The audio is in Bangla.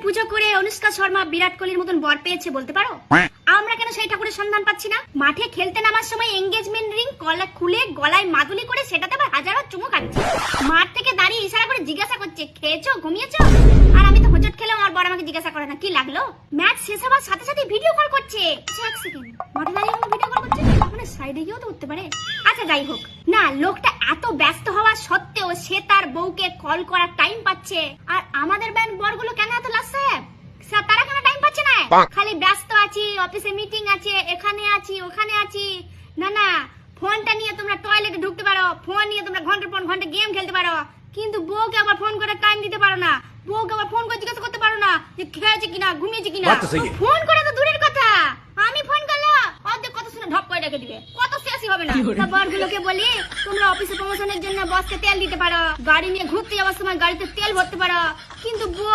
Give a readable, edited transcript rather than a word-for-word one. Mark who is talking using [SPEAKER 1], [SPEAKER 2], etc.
[SPEAKER 1] পুজো করে অনুষ্কা শর্মা বিরাট কোহলির মতন বর পেয়েছে বলতে পারো? আমরা কেন সেই ঠাকুরের সন্ধান পাচ্ছি না? মাঠে খেলতে নামার সময় এঙ্গেজমেন্ট রিং কলা খুলে গলায় মাদুলি করে সেটাতে আবার হাজারো চুমু খাচ্ছে। মাঠ থেকে দাঁড়িয়ে ইশারা করে জিজ্ঞাসা করছে খেয়েছো ঘুমিয়েছো? আর আমি তো হোঁচট খেলাম, আর বর আমাকে জিজ্ঞাসা করে না কি লাগলো। ম্যাচ শেষ হবার সাথে সাথে ভিডিও কল করছে। এক সেকেন্ড, মাঠে দাঁড়িয়ে আমাকে ভিডিও কল করছে, ওখানে সাইডে গিয়েও তো উঠতে পারে। আচ্ছা যাই হোক না, লোকটা এত ব্যস্ত হওয়া সত্ত্বেও সে তার বউকে কল করার টাইম পাচ্ছে। আর আমাদের ব্যান্ড বরগুলো কেন এত লাস সাহেব, তারা কেন টাইম পাচ্ছে না? খালি ব্যস্ত আছি, অফিসে মিটিং আছে, এখানে আছি ওখানে আছি। না না, ফোনটা নিয়ে তোমরা টয়লেটে ঢুকতে পারো, ফোন নিয়ে তোমরা ঘন্টার পর ঘন্টা গেম খেলতে পারো, কিন্তু বউকে আবার ফোন করে টাইম দিতে পারো না। বউকে আবার ফোন করে জিজ্ঞাসা করতে পারো না যে খেয়েছে কিনা ঘুমিয়েছে কিনা। ফোন করে তো দূরের কথা, আমি ফোন করলে অর্ধেক কথা শুনে ঢপ করে রেখে দিবে, কত শেষই হবে না। বরগুলোকে বলি তোমরা অফিসে প্রমোশনের জন্য বসকে তেল দিতে পারো, গাড়ি নিয়ে ঘুরতে যাওয়ার সময় গাড়িতে তেল ভরতে পারো, কিন্তু বউ